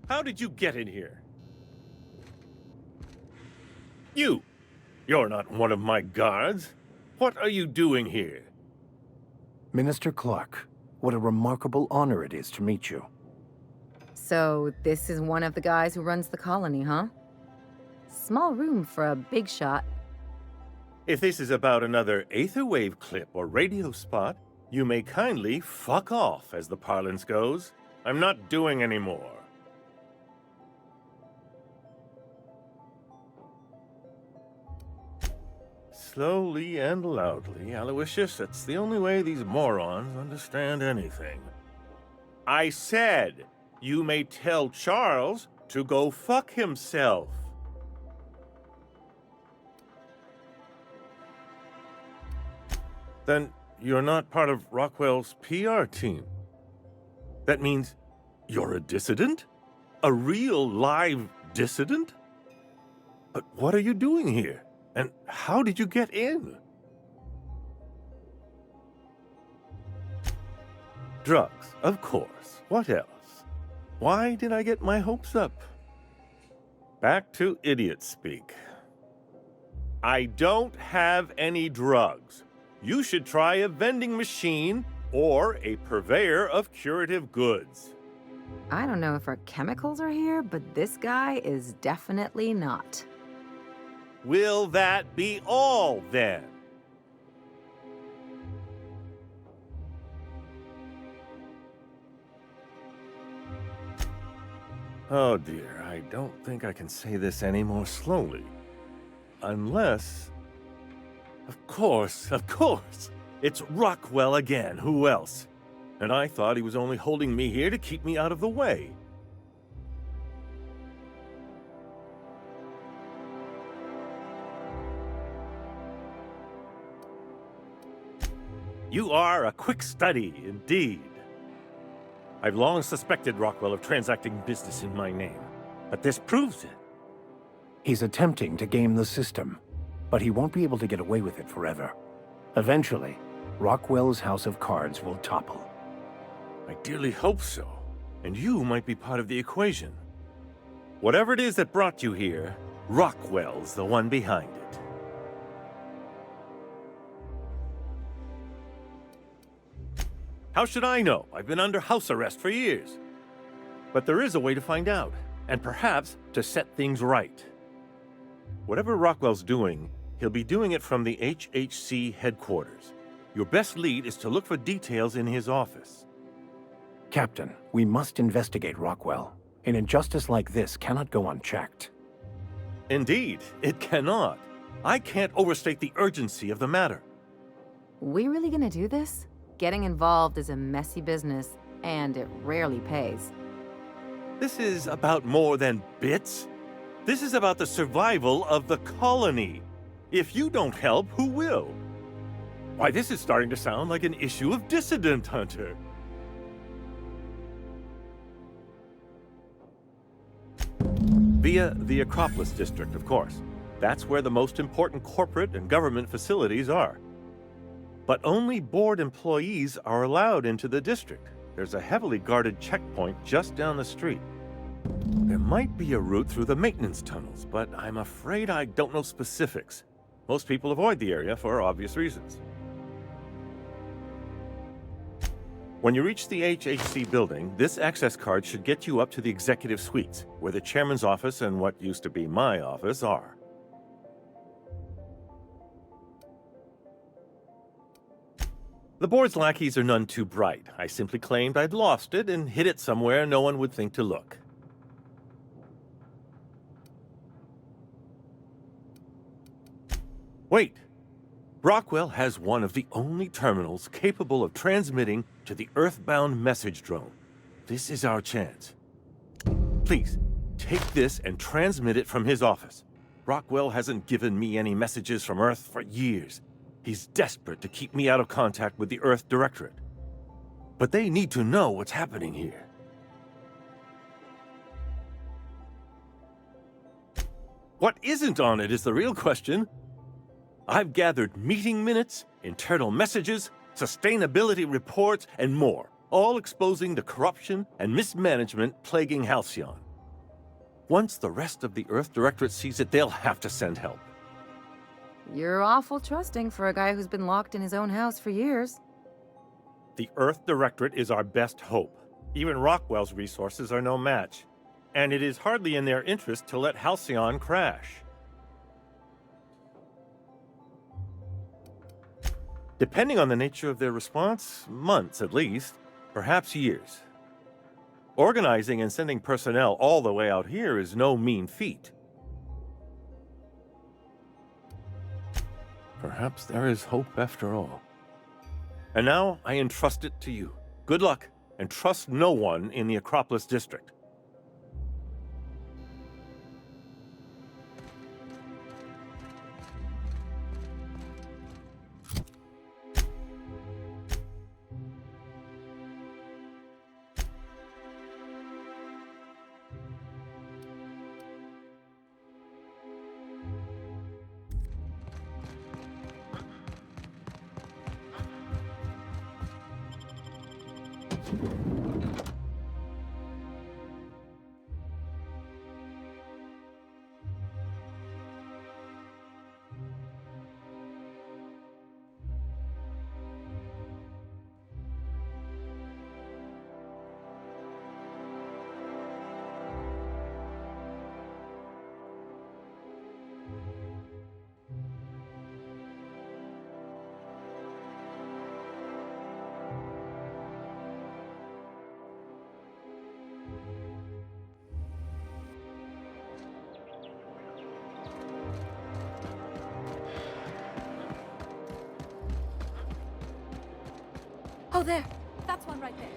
How did you get in here? You're not one of my guards. What are you doing here? Minister Clark, what a remarkable honor it is to meet you. So, this is one of the guys who runs the colony, huh? Small room for a big shot. If this is about another Aetherwave clip or radio spot, you may kindly fuck off, as the parlance goes. I'm not doing any more. Slowly and loudly, Aloysius, it's the only way these morons understand anything. I said, you may tell Charles to go fuck himself. Then you're not part of Rockwell's PR team. That means you're a dissident? A real live dissident? But what are you doing here? And how did you get in? Drugs, of course. What else? Why did I get my hopes up? Back to idiot speak. I don't have any drugs. You should try a vending machine or a purveyor of curative goods. I don't know if our chemicals are here, but this guy is definitely not. Will that be all, then? Oh dear, I don't think I can say this any more slowly. Unless... Of course! It's Rockwell again, who else? And I thought he was only holding me here to keep me out of the way. You are a quick study, indeed. I've long suspected Rockwell of transacting business in my name, but this proves it. He's attempting to game the system, but he won't be able to get away with it forever. Eventually, Rockwell's house of cards will topple. I dearly hope so, and you might be part of the equation. Whatever it is that brought you here, Rockwell's the one behind it. How should I know? I've been under house arrest for years. But there is a way to find out, and perhaps to set things right. Whatever Rockwell's doing, he'll be doing it from the HHC headquarters. Your best lead is to look for details in his office. Captain, we must investigate Rockwell. An injustice like this cannot go unchecked. Indeed, it cannot. I can't overstate the urgency of the matter. We really gonna do this? Getting involved is a messy business, and it rarely pays. This is about more than bits. This is about the survival of the colony. If you don't help, who will? Why, this is starting to sound like an issue of Dissident Hunter. Via the Acropolis District, of course. That's where the most important corporate and government facilities are. But only board employees are allowed into the district. There's a heavily guarded checkpoint just down the street. There might be a route through the maintenance tunnels, but I'm afraid I don't know specifics. Most people avoid the area for obvious reasons. When you reach the HHC building, this access card should get you up to the executive suites, where the chairman's office and what used to be my office are. The board's lackeys are none too bright. I simply claimed I'd lost it and hid it somewhere no one would think to look. Wait! Rockwell has one of the only terminals capable of transmitting to the Earthbound message drone. This is our chance. Please, take this and transmit it from his office. Rockwell hasn't given me any messages from Earth for years. He's desperate to keep me out of contact with the Earth Directorate. But they need to know what's happening here. What isn't on it is the real question. I've gathered meeting minutes, internal messages, sustainability reports, and more, all exposing the corruption and mismanagement plaguing Halcyon. Once the rest of the Earth Directorate sees it, they'll have to send help. You're awful trusting for a guy who's been locked in his own house for years. The Earth Directorate is our best hope. Even Rockwell's resources are no match. And it is hardly in their interest to let Halcyon crash. Depending on the nature of their response, months at least, perhaps years. Organizing and sending personnel all the way out here is no mean feat. Perhaps there is hope after all. And now I entrust it to you. Good luck, and trust no one in the Acropolis District. Oh, there. That's one right there.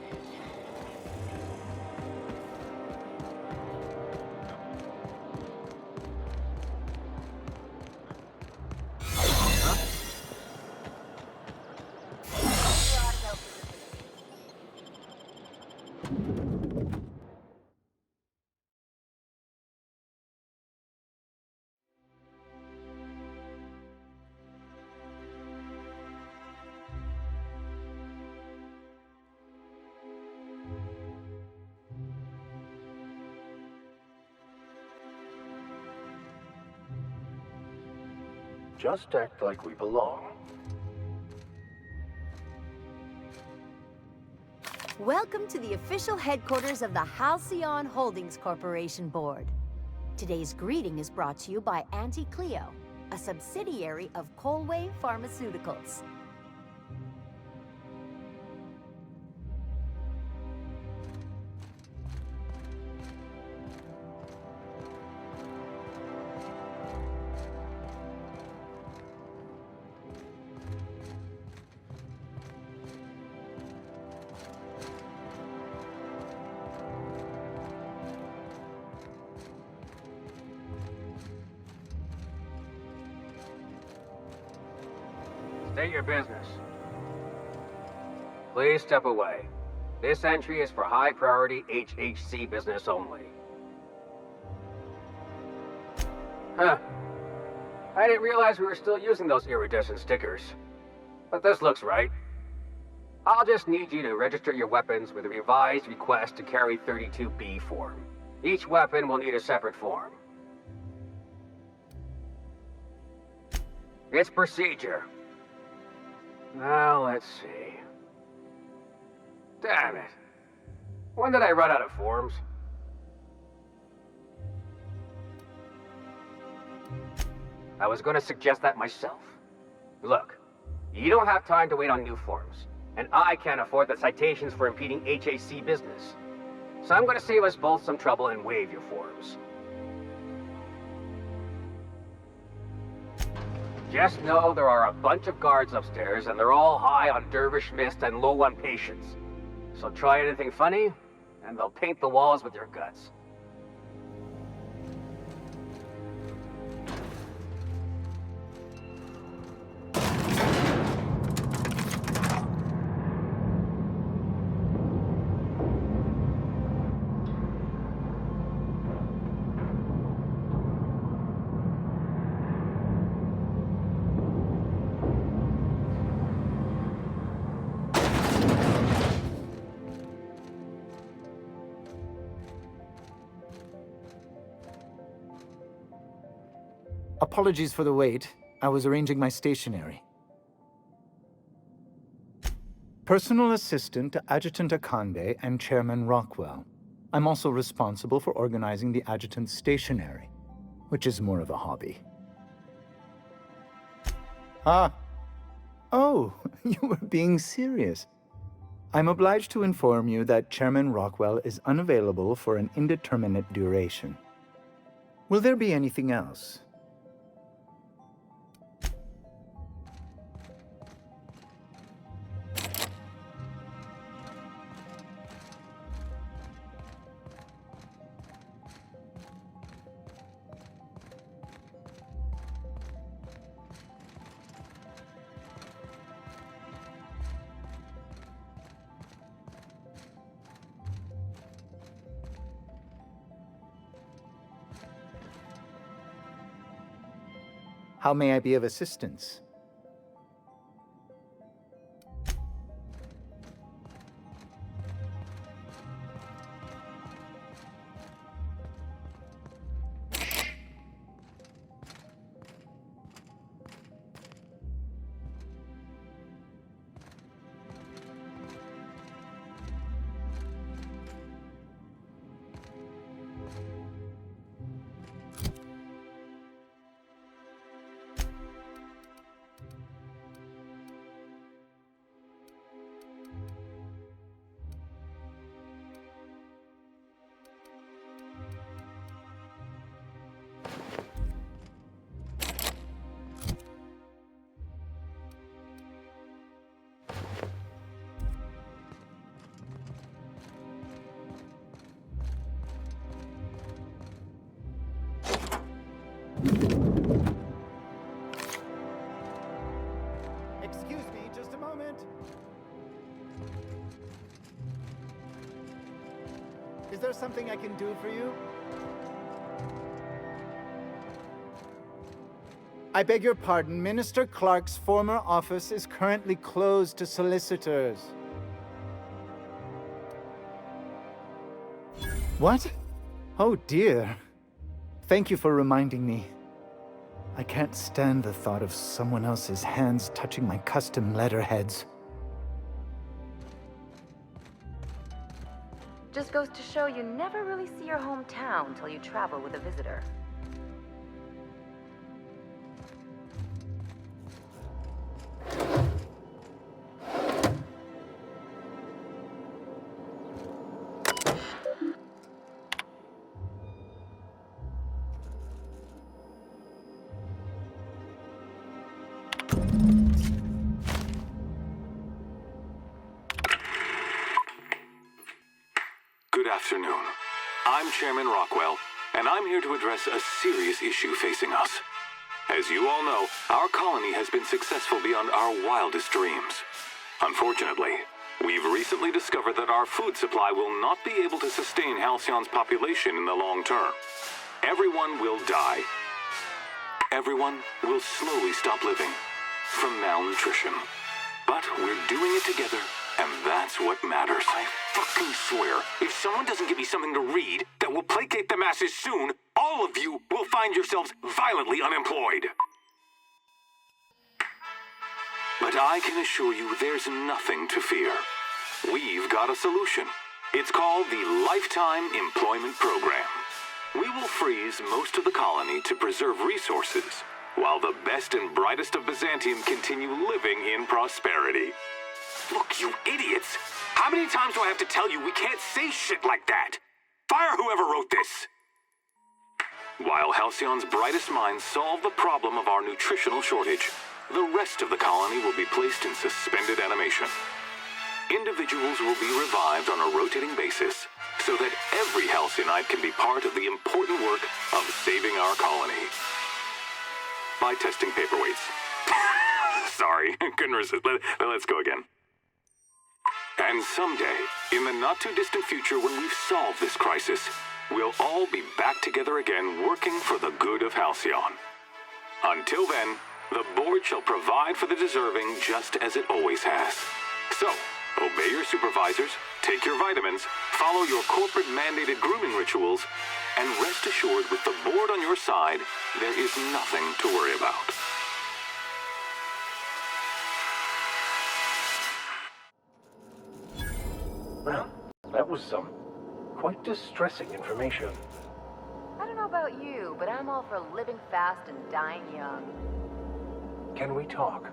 Just act like we belong. Welcome to the official headquarters of the Halcyon Holdings Corporation Board. Today's greeting is brought to you by Auntie Cleo, a subsidiary of Colway Pharmaceuticals. State your business. Please step away. This entry is for high-priority HHC business only. Huh. I didn't realize we were still using those iridescent stickers. But this looks right. I'll just need you to register your weapons with a revised request to carry 32B form. Each weapon will need a separate form. It's procedure. Now, let's see. Damn it. When did I run out of forms? I was going to suggest that myself. Look, you don't have time to wait on new forms, and I can't afford the citations for impeding HAC business. So I'm going to save us both some trouble and waive your forms. Just know there are a bunch of guards upstairs, and they're all high on dervish mist and low on patience. So try anything funny, and they'll paint the walls with your guts. Apologies for the wait. I was arranging my stationery. Personal assistant to Adjutant Akande and Chairman Rockwell. I'm also responsible for organizing the adjutant's stationery, which is more of a hobby. Ah. Oh, you were being serious. I'm obliged to inform you that Chairman Rockwell is unavailable for an indeterminate duration. Will there be anything else? How may I be of assistance? Excuse me, just a moment. Is there something I can do for you? I beg your pardon, Minister Clark's former office is currently closed to solicitors. What? Oh dear. Thank you for reminding me. I can't stand the thought of someone else's hands touching my custom letterheads. Just goes to show you never really see your hometown until you travel with a visitor. Good afternoon. I'm Chairman Rockwell, and I'm here to address a serious issue facing us. As you all know, our colony has been successful beyond our wildest dreams. Unfortunately, we've recently discovered that our food supply will not be able to sustain Halcyon's population in the long term. Everyone will die. Everyone will slowly stop living from malnutrition. But we're doing it together, and that's what matters. I fucking swear, if someone doesn't give me something to read that will placate the masses soon, all of you will find yourselves violently unemployed. But I can assure you there's nothing to fear. We've got a solution. It's called the Lifetime Employment Program. We will freeze most of the colony to preserve resources, while the best and brightest of Byzantium continue living in prosperity. Look, you idiots! How many times do I have to tell you we can't say shit like that? Fire whoever wrote this! While Halcyon's brightest minds solve the problem of our nutritional shortage, the rest of the colony will be placed in suspended animation. Individuals will be revived on a rotating basis, so that every Halcyonite can be part of the important work of saving our colony. By testing paperweights. Sorry, couldn't resist. Let's go again. And someday, in the not-too-distant future when we've solved this crisis, we'll all be back together again working for the good of Halcyon. Until then, the board shall provide for the deserving just as it always has. So, obey your supervisors, take your vitamins, follow your corporate-mandated grooming rituals, and rest assured with the board on your side, there is nothing to worry about. Well, that was some quite distressing information. I don't know about you, but I'm all for living fast and dying young. Can we talk?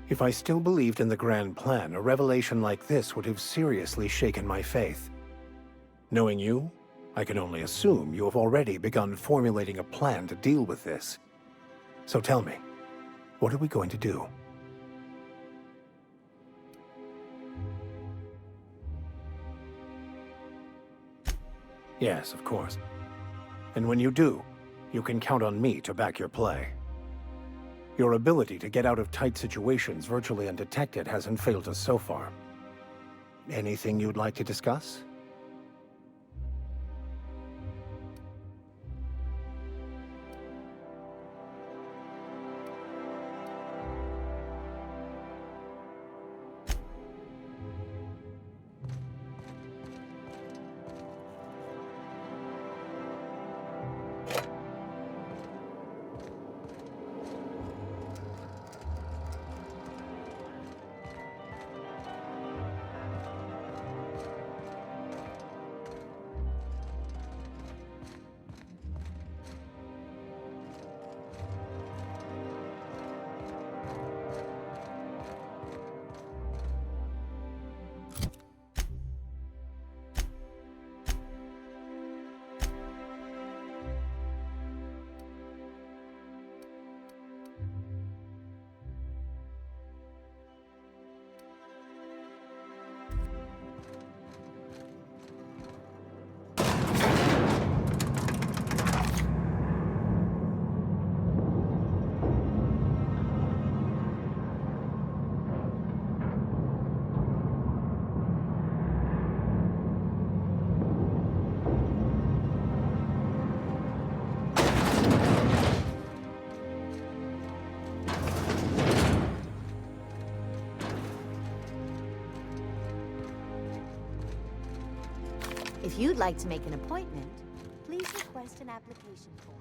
If I still believed in the grand plan, a revelation like this would have seriously shaken my faith. Knowing you, I can only assume you have already begun formulating a plan to deal with this. So tell me, what are we going to do? Yes, of course. And when you do, you can count on me to back your play. Your ability to get out of tight situations virtually undetected hasn't failed us so far. Anything you'd like to discuss? If you'd like to make an appointment, please request an application form.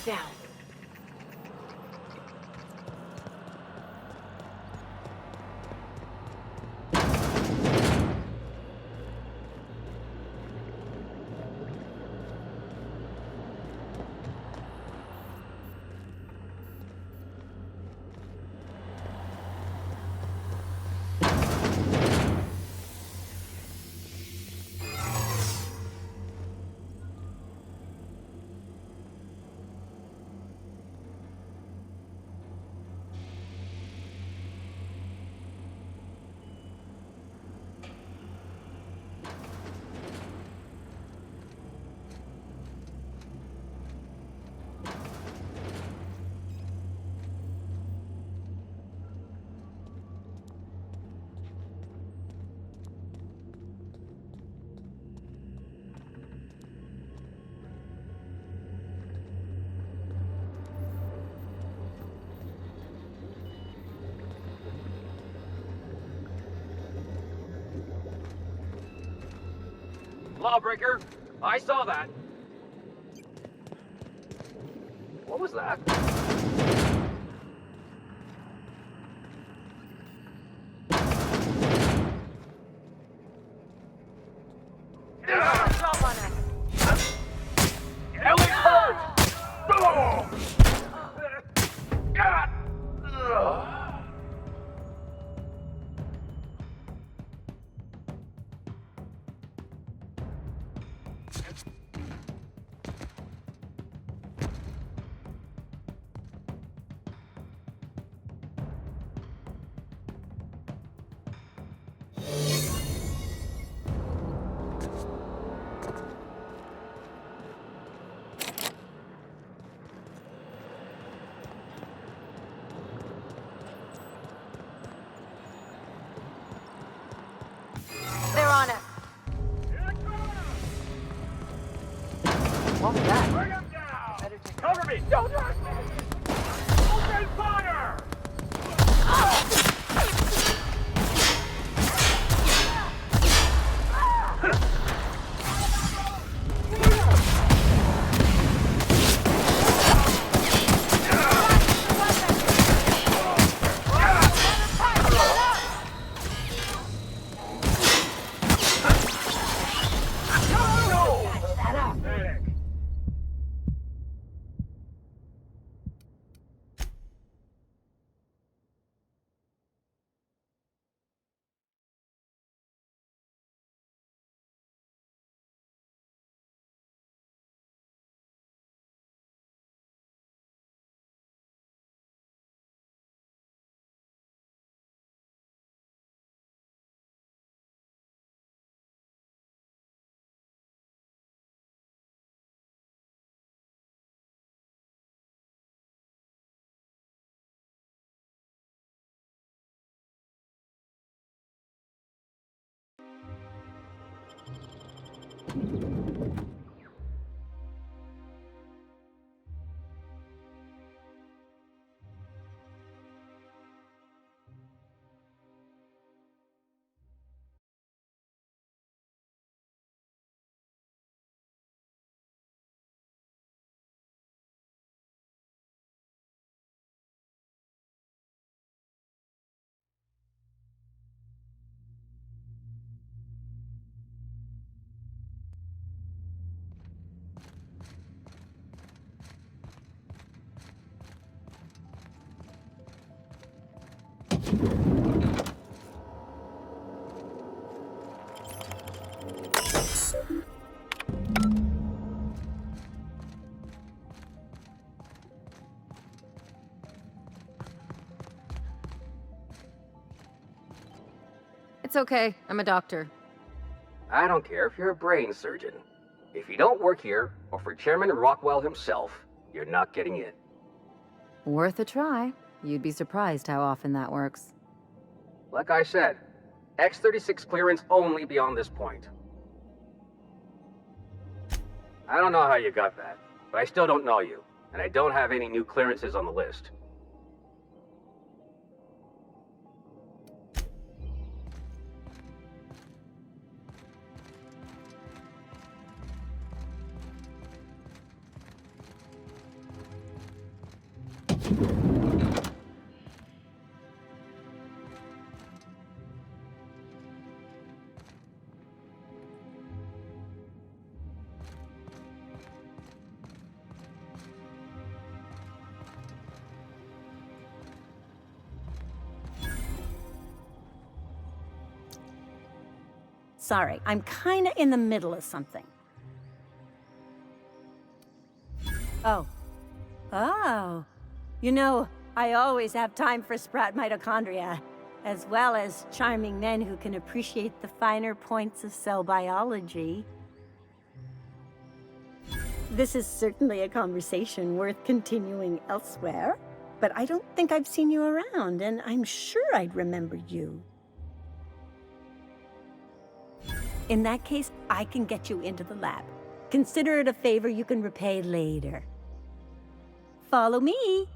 Down. Lawbreaker, I saw that. What was that? Jump on it. Ellie hurt! They're on it. What was that? Bring him down! Better take Cover me! Don't rush me! Open fire! It's okay. I'm a doctor. I don't care if you're a brain surgeon. If you don't work here, or for Chairman Rockwell himself, you're not getting in. Worth a try. You'd be surprised how often that works. Like I said, X-36 clearance only beyond this point. I don't know how you got that, but I still don't know you, and I don't have any new clearances on the list. Sorry, I'm kinda in the middle of something. Oh. Oh. You know, I always have time for sprout mitochondria, as well as charming men who can appreciate the finer points of cell biology. This is certainly a conversation worth continuing elsewhere, but I don't think I've seen you around, and I'm sure I'd remember you. In that case, I can get you into the lab. Consider it a favor you can repay later. Follow me.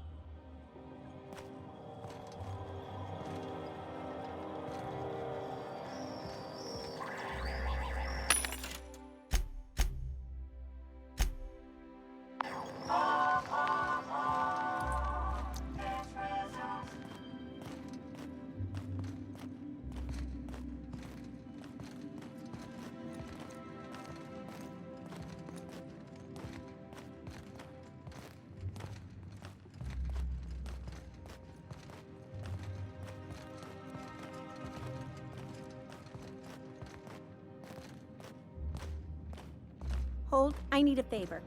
Hold, I need a favor.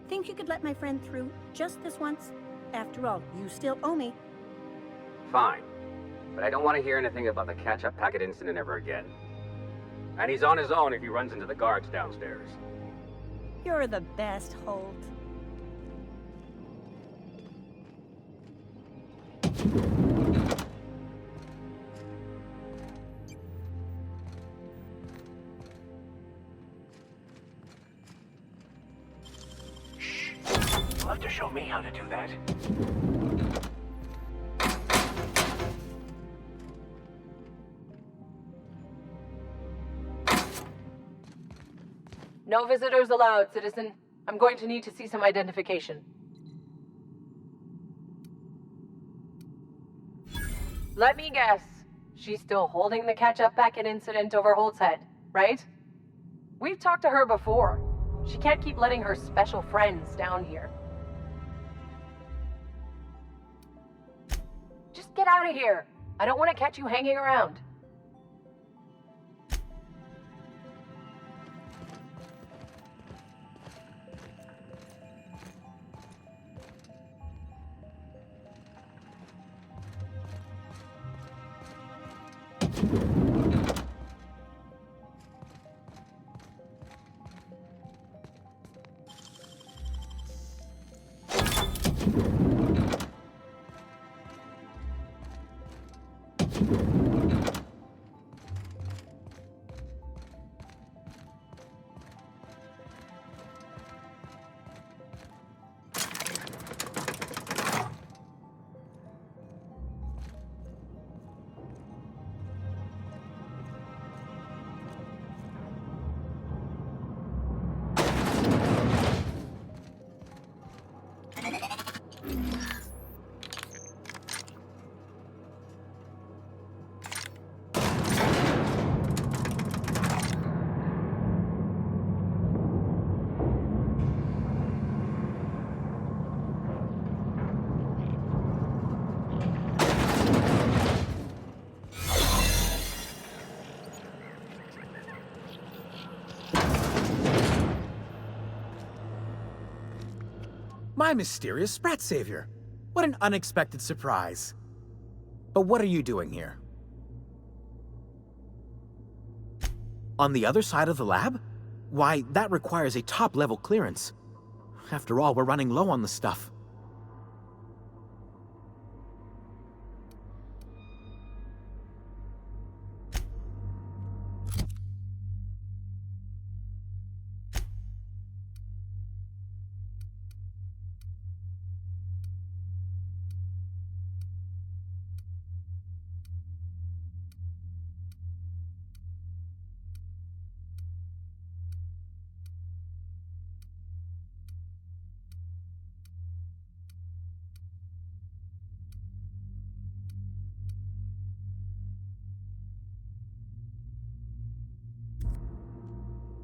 Think you could let my friend through just this once? After all, you still owe me. Fine, but I don't want to hear anything about the catch-up packet incident ever again. And he's on his own if he runs into the guards downstairs. You're the best, Holt. You'll have to show me how to do that. No visitors allowed, citizen. I'm going to need to see some identification. Let me guess. She's still holding the catch-up packet incident over Holt's head, right? We've talked to her before. She can't keep letting her special friends down here. Just get out of here. I don't want to catch you hanging around. My mysterious Sprat Savior. What an unexpected surprise. But what are you doing here? On the other side of the lab? Why, that requires a top-level clearance. After all, we're running low on the stuff.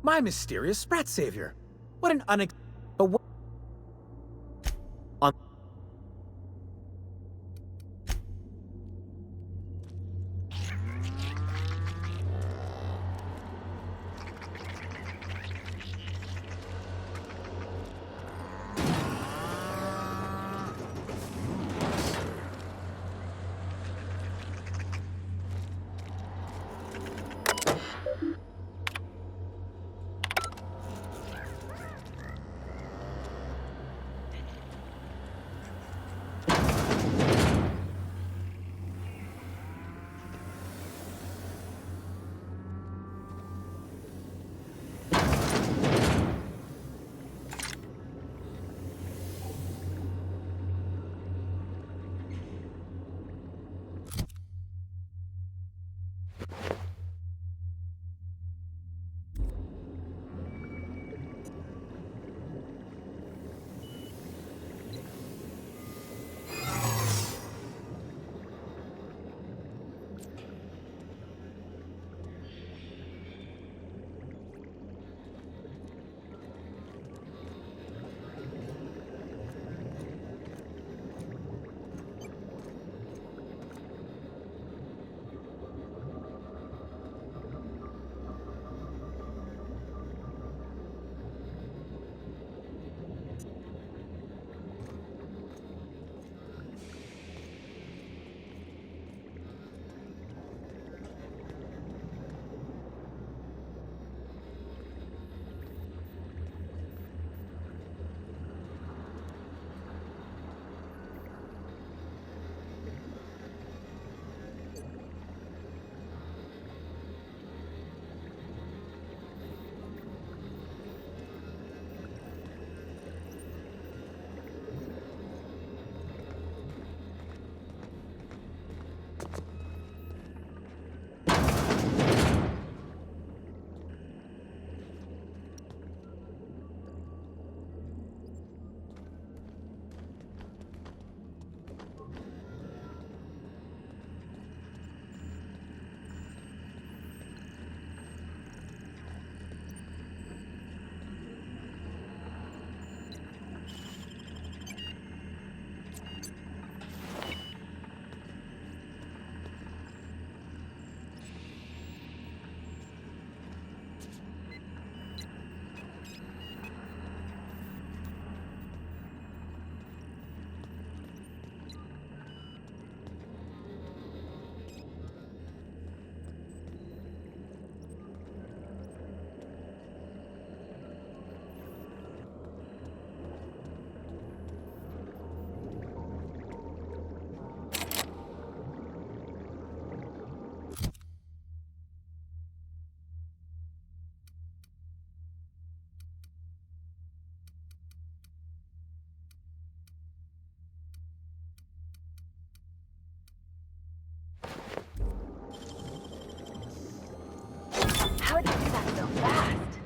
My mysterious Sprat Savior. What an But what... On... How'd you do that so fast?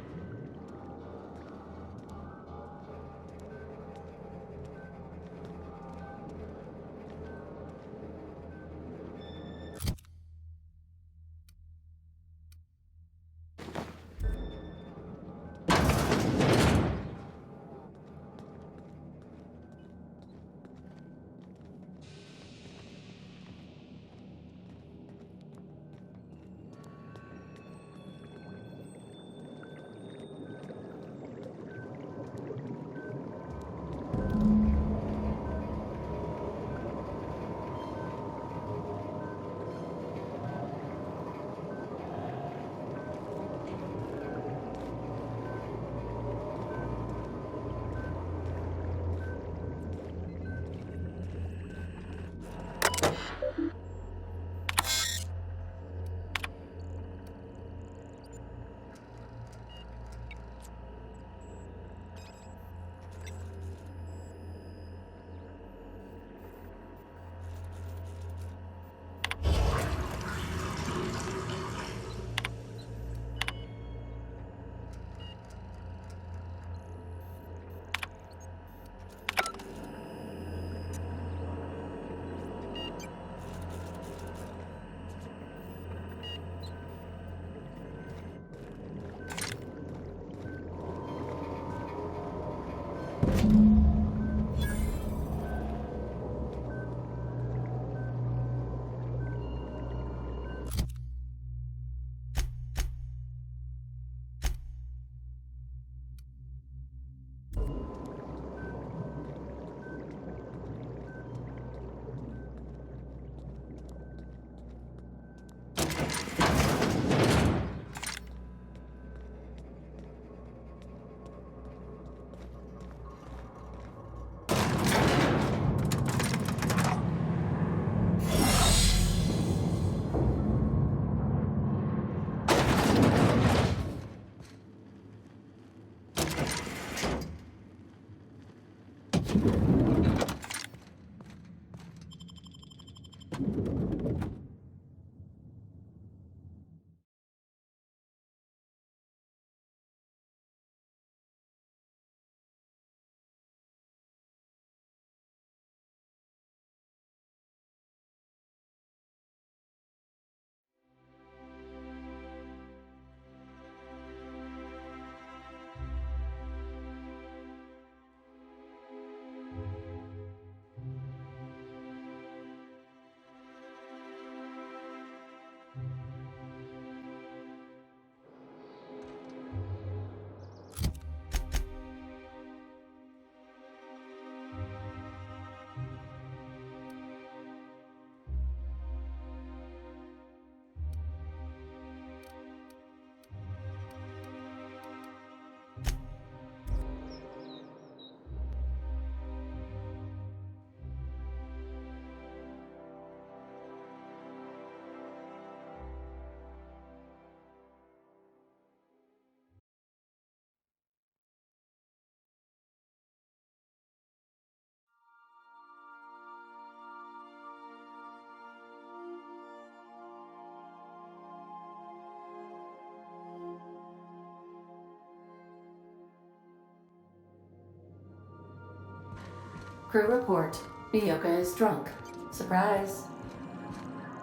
Crew report. Mioka is drunk. Surprise.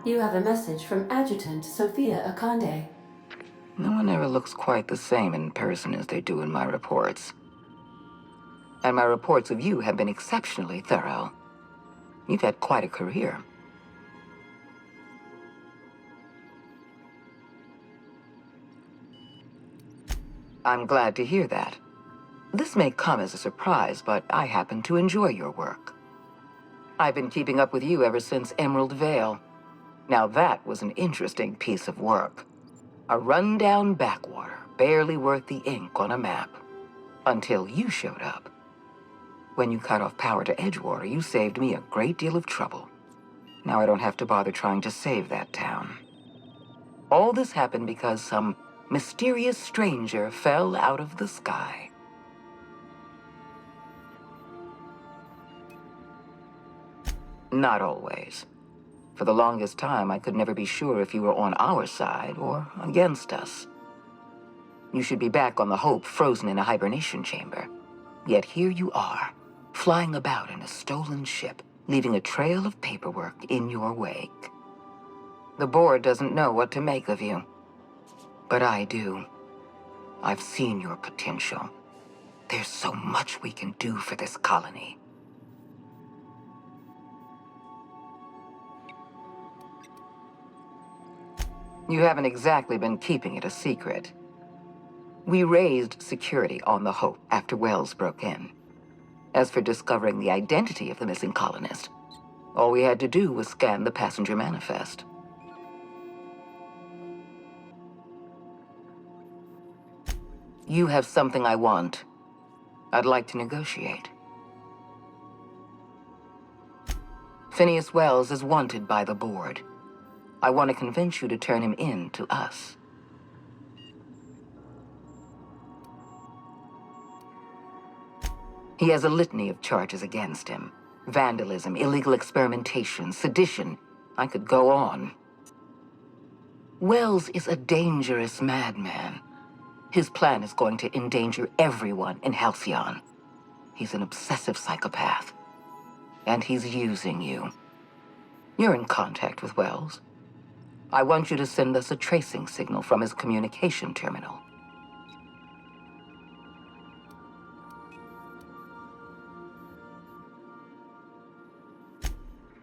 You have a message from Adjutant Sophia Akande. No one ever looks quite the same in person as they do in my reports. And my reports of you have been exceptionally thorough. You've had quite a career. I'm glad to hear that. This may come as a surprise, but I happen to enjoy your work. I've been keeping up with you ever since Emerald Vale. Now that was an interesting piece of work. A rundown backwater, barely worth the ink on a map. Until you showed up. When you cut off power to Edgewater, you saved me a great deal of trouble. Now I don't have to bother trying to save that town. All this happened because some mysterious stranger fell out of the sky. Not always. For the longest time, I could never be sure if you were on our side or against us. You should be back on the Hope, frozen in a hibernation chamber. Yet here you are, flying about in a stolen ship, leaving a trail of paperwork in your wake. The board doesn't know what to make of you. But I do. I've seen your potential. There's so much we can do for this colony. You haven't exactly been keeping it a secret. We raised security on the Hope after Wells broke in. As for discovering the identity of the missing colonist, all we had to do was scan the passenger manifest. You have something I want. I'd like to negotiate. Phineas Wells is wanted by the board. I want to convince you to turn him in to us. He has a litany of charges against him. Vandalism, illegal experimentation, sedition. I could go on. Wells is a dangerous madman. His plan is going to endanger everyone in Halcyon. He's an obsessive psychopath. And he's using you. You're in contact with Wells. I want you to send us a tracing signal from his communication terminal.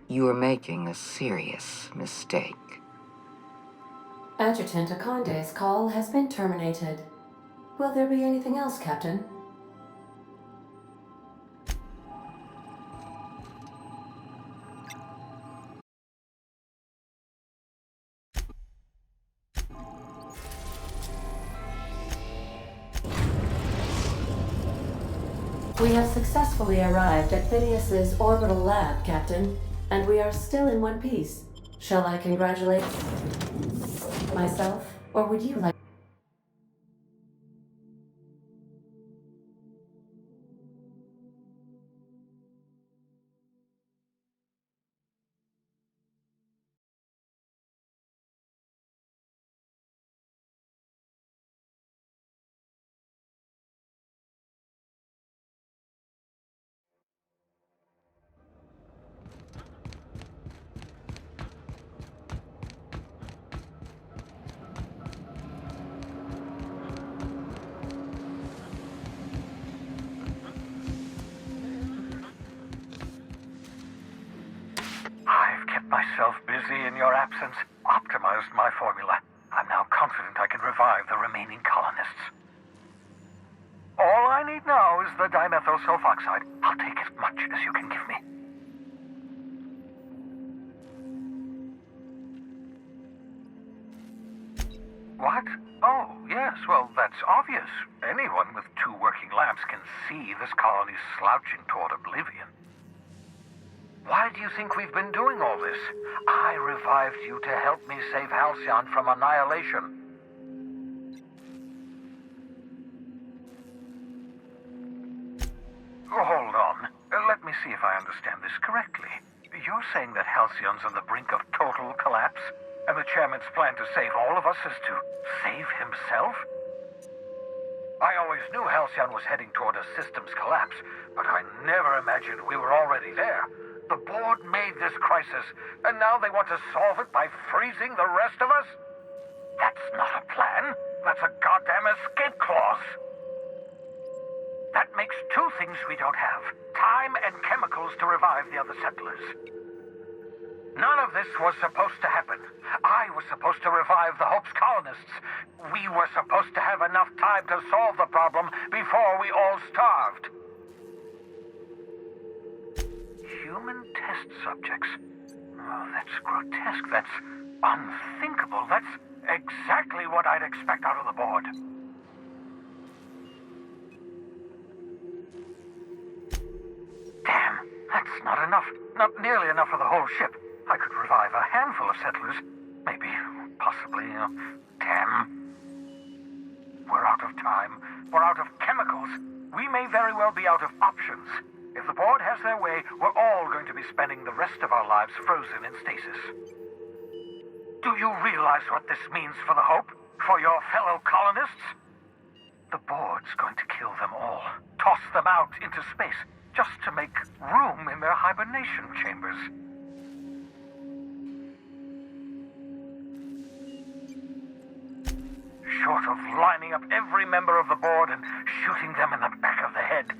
You are making a serious mistake. Adjutant Akande's call has been terminated. Will there be anything else, Captain? We have successfully arrived at Phineas's orbital lab, Captain, and we are still in one piece. Shall I congratulate myself, or would you like... Myself busy in your absence, optimized my formula. I'm now confident I can revive the remaining colonists. All I need now is the dimethyl sulfoxide. I'll take as much as you can give me. What? Oh, yes, well, that's obvious. Anyone with 2 working labs can see this colony's slouching toward oblivion. Why do you think we've been doing all this? I revived you to help me save Halcyon from annihilation. Hold on. Let me see if I understand this correctly. You're saying that Halcyon's on the brink of total collapse, and the chairman's plan to save all of us is to save himself? I always knew Halcyon was heading toward a systems collapse, but I never imagined we were already there. The board made this crisis, and now they want to solve it by freezing the rest of us? That's not a plan. That's a goddamn escape clause. That makes two things we don't have: time and chemicals to revive the other settlers. None of this was supposed to happen. I was supposed to revive the Hope's colonists. We were supposed to have enough time to solve the problem before we all starved. Human test subjects? Oh, that's grotesque. That's unthinkable. That's exactly what I'd expect out of the board. Damn, that's not enough. Not nearly enough for the whole ship. I could revive a handful of settlers. Maybe, possibly, damn. We're out of time. We're out of chemicals. We may very well be out of options. If the board has their way, we're all going to be spending the rest of our lives frozen in stasis. Do you realize what this means for the Hope? For your fellow colonists? The board's going to kill them all. Toss them out into space, just to make room in their hibernation chambers. Short of lining up every member of the board and shooting them in the back of the head.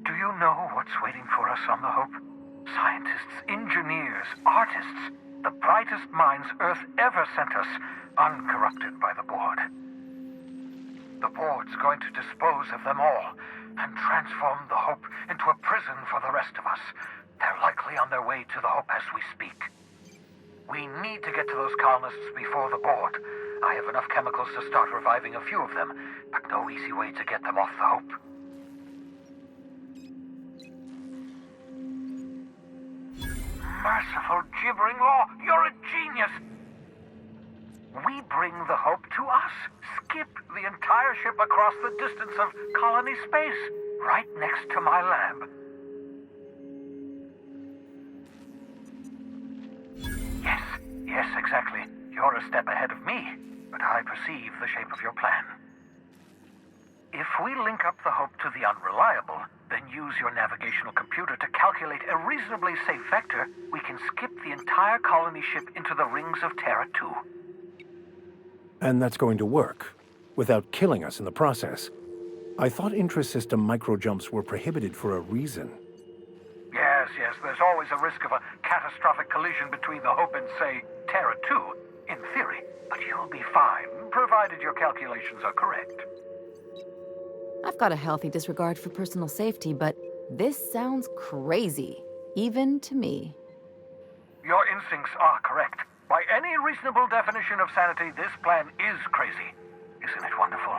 Do you know what's waiting for us on the Hope? Scientists, engineers, artists, the brightest minds Earth ever sent us, uncorrupted by the board. The board's going to dispose of them all and transform the Hope into a prison for the rest of us. They're likely on their way to the Hope as we speak. We need to get to those colonists before the board. I have enough chemicals to start reviving a few of them, but no easy way to get them off the Hope. Merciful gibbering law, you're a genius! We bring the Hope to us. Skip the entire ship across the distance of colony space, right next to my lab. Yes, exactly. You're a step ahead of me, but I perceive the shape of your plan. If we link up the Hope to the Unreliable, then use your navigational computer to calculate a reasonably safe vector, we can skip the entire colony ship into the rings of Terra 2. And that's going to work, without killing us in the process. I thought intra-system microjumps were prohibited for a reason. Yes, there's always a risk of a catastrophic collision between the Hope and, say, Terra 2, in theory. But you'll be fine, provided your calculations are correct. I've got a healthy disregard for personal safety, but this sounds crazy, even to me. Your instincts are correct. By any reasonable definition of sanity, this plan is crazy. Isn't it wonderful?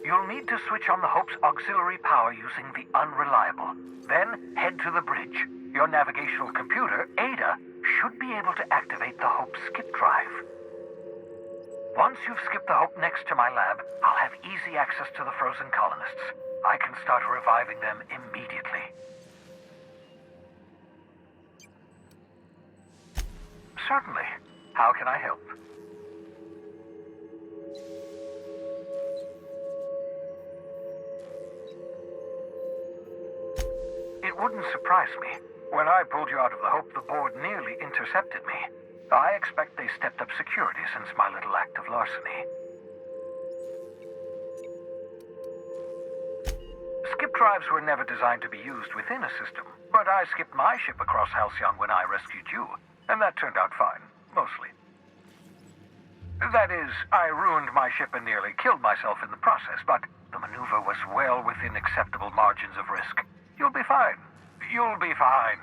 You'll need to switch on the Hope's auxiliary power using the Unreliable. Then head to the bridge. Your navigational computer, Ada, should be able to activate the Hope's skip drive. Once you've skipped the Hope next to my lab, I'll have easy access to the frozen colonists. I can start reviving them immediately. Certainly. How can I help? It wouldn't surprise me. When I pulled you out of the Hope, the board nearly intercepted me. I expect they stepped up security since my little act of larceny. Skip drives were never designed to be used within a system, but I skipped my ship across Halcyon when I rescued you, and that turned out fine, mostly. That is, I ruined my ship and nearly killed myself in the process, but the maneuver was well within acceptable margins of risk. You'll be fine. You'll be fine.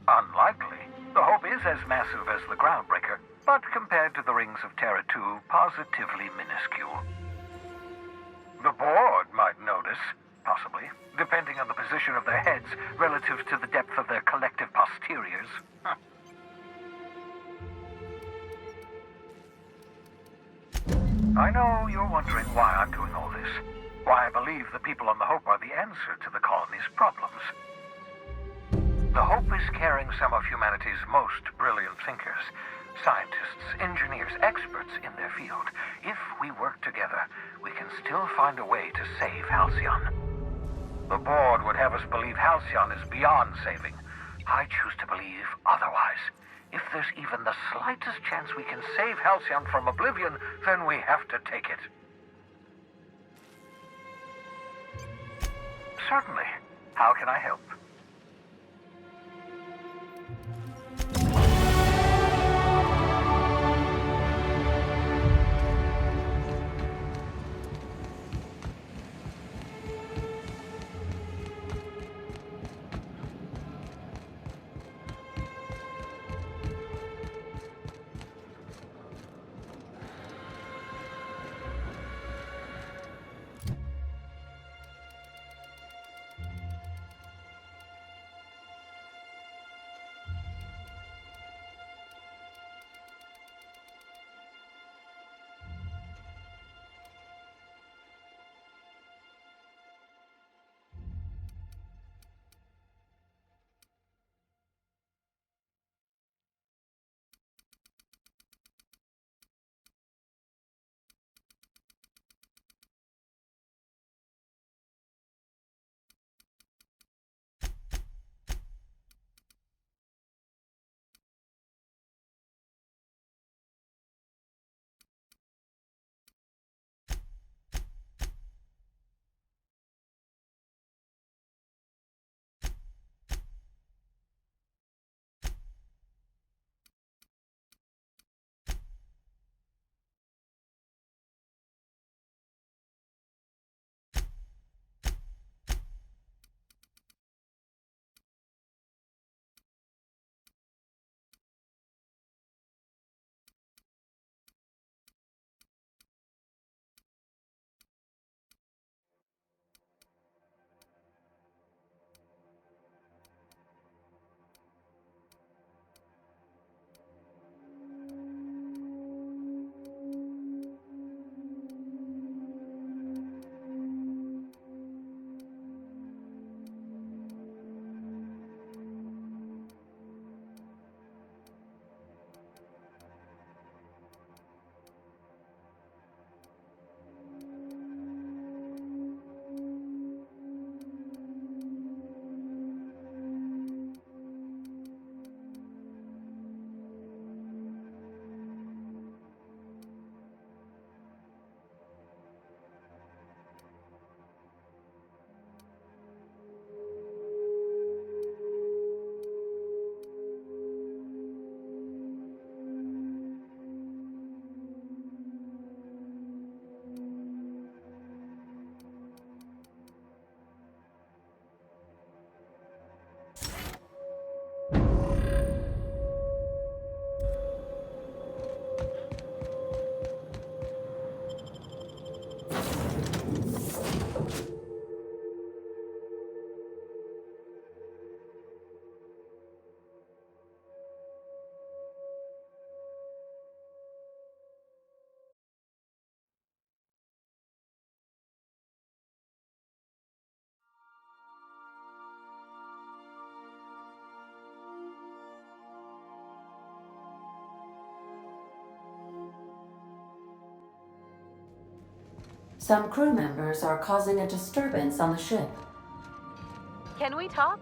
Unlikely. The Hope is as massive as the Groundbreaker, but compared to the rings of Terra 2, positively minuscule. The board might notice, possibly, depending on the position of their heads relative to the depth of their collective posteriors. I know you're wondering why I'm doing all this. Why I believe the people on the Hope are the answer to the colony's problems. The Hope is carrying some of humanity's most brilliant thinkers. Scientists, engineers, experts in their field. If we work together, we can still find a way to save Halcyon. The board would have us believe Halcyon is beyond saving. I choose to believe otherwise. If there's even the slightest chance we can save Halcyon from oblivion, then we have to take it. Certainly. How can I help? Some crew members are causing a disturbance on the ship. Can we talk?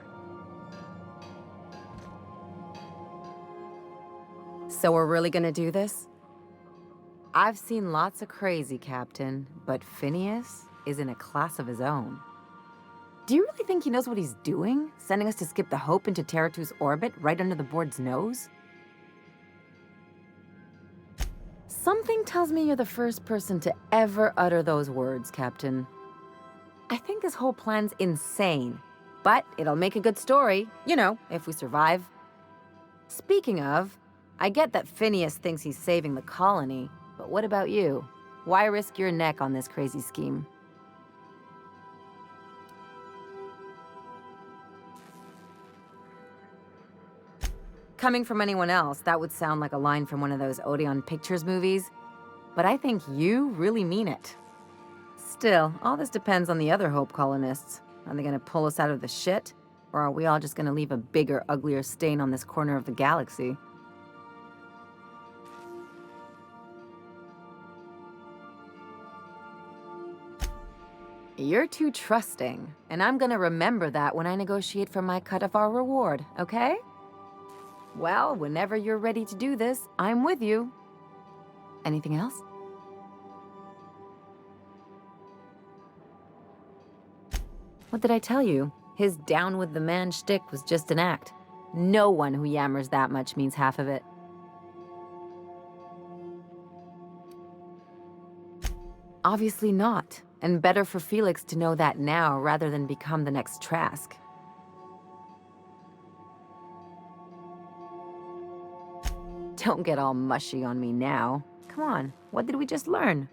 So we're really gonna do this? I've seen lots of crazy, Captain, but Phineas is in a class of his own. Do you really think he knows what he's doing? Sending us to skip the Hope into Terra 2's orbit right under the board's nose? Something tells me you're the first person to ever utter those words, Captain. I think this whole plan's insane, but it'll make a good story, you know, if we survive. Speaking of, I get that Phineas thinks he's saving the colony, but what about you? Why risk your neck on this crazy scheme? Coming from anyone else, that would sound like a line from one of those Odeon Pictures movies, but I think you really mean it. Still, all this depends on the other Hope colonists. Are they gonna pull us out of the shit? Or are we all just gonna leave a bigger, uglier stain on this corner of the galaxy? You're too trusting, and I'm gonna remember that when I negotiate for my cut of our reward, okay? Well, whenever you're ready to do this, I'm with you. Anything else? What did I tell you? His down with the man shtick was just an act. No one who yammers that much means half of it. Obviously not. And better for Felix to know that now rather than become the next Trask. Don't get all mushy on me now. Come on, what did we just learn?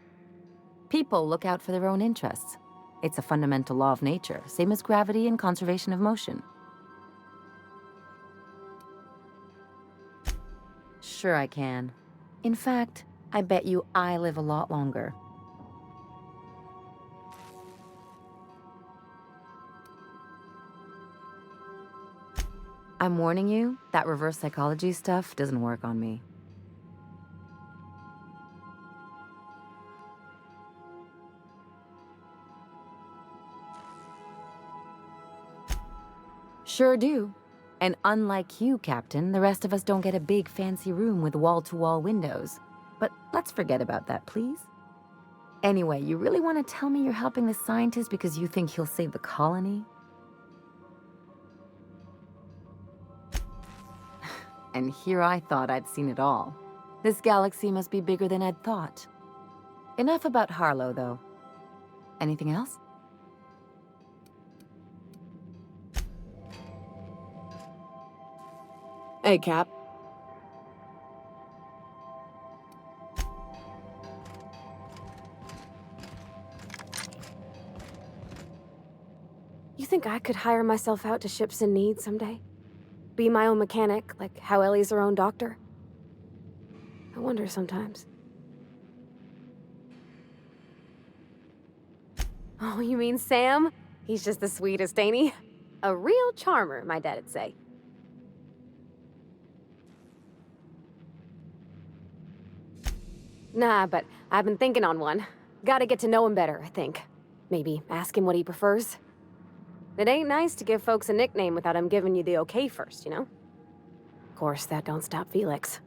People look out for their own interests. It's a fundamental law of nature, same as gravity and conservation of motion. Sure I can. In fact, I bet you I live a lot longer. I'm warning you, that reverse psychology stuff doesn't work on me. Sure do. And unlike you, Captain, the rest of us don't get a big fancy room with wall-to-wall windows. But let's forget about that, please. Anyway, you really want to tell me you're helping the scientist because you think he'll save the colony? And here I thought I'd seen it all. This galaxy must be bigger than I'd thought. Enough about Harlow, though. Anything else? Hey, Cap. You think I could hire myself out to ships in need someday? Be my own mechanic, like how Ellie's her own doctor? I wonder sometimes. Oh, you mean Sam? He's just the sweetest, ain't he? A real charmer, my dad'd say. Nah, but I've been thinking on one. Gotta get to know him better, I think. Maybe ask him what he prefers. It ain't nice to give folks a nickname without him giving you the okay first, you know? Of course, that don't stop Felix.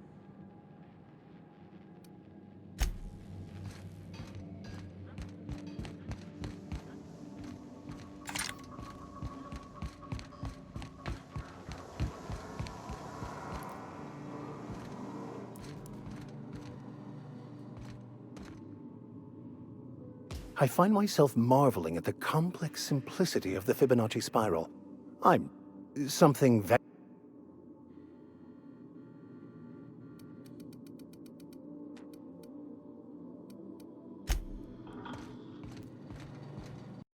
I find myself marveling at the complex simplicity of the Fibonacci spiral. I'm something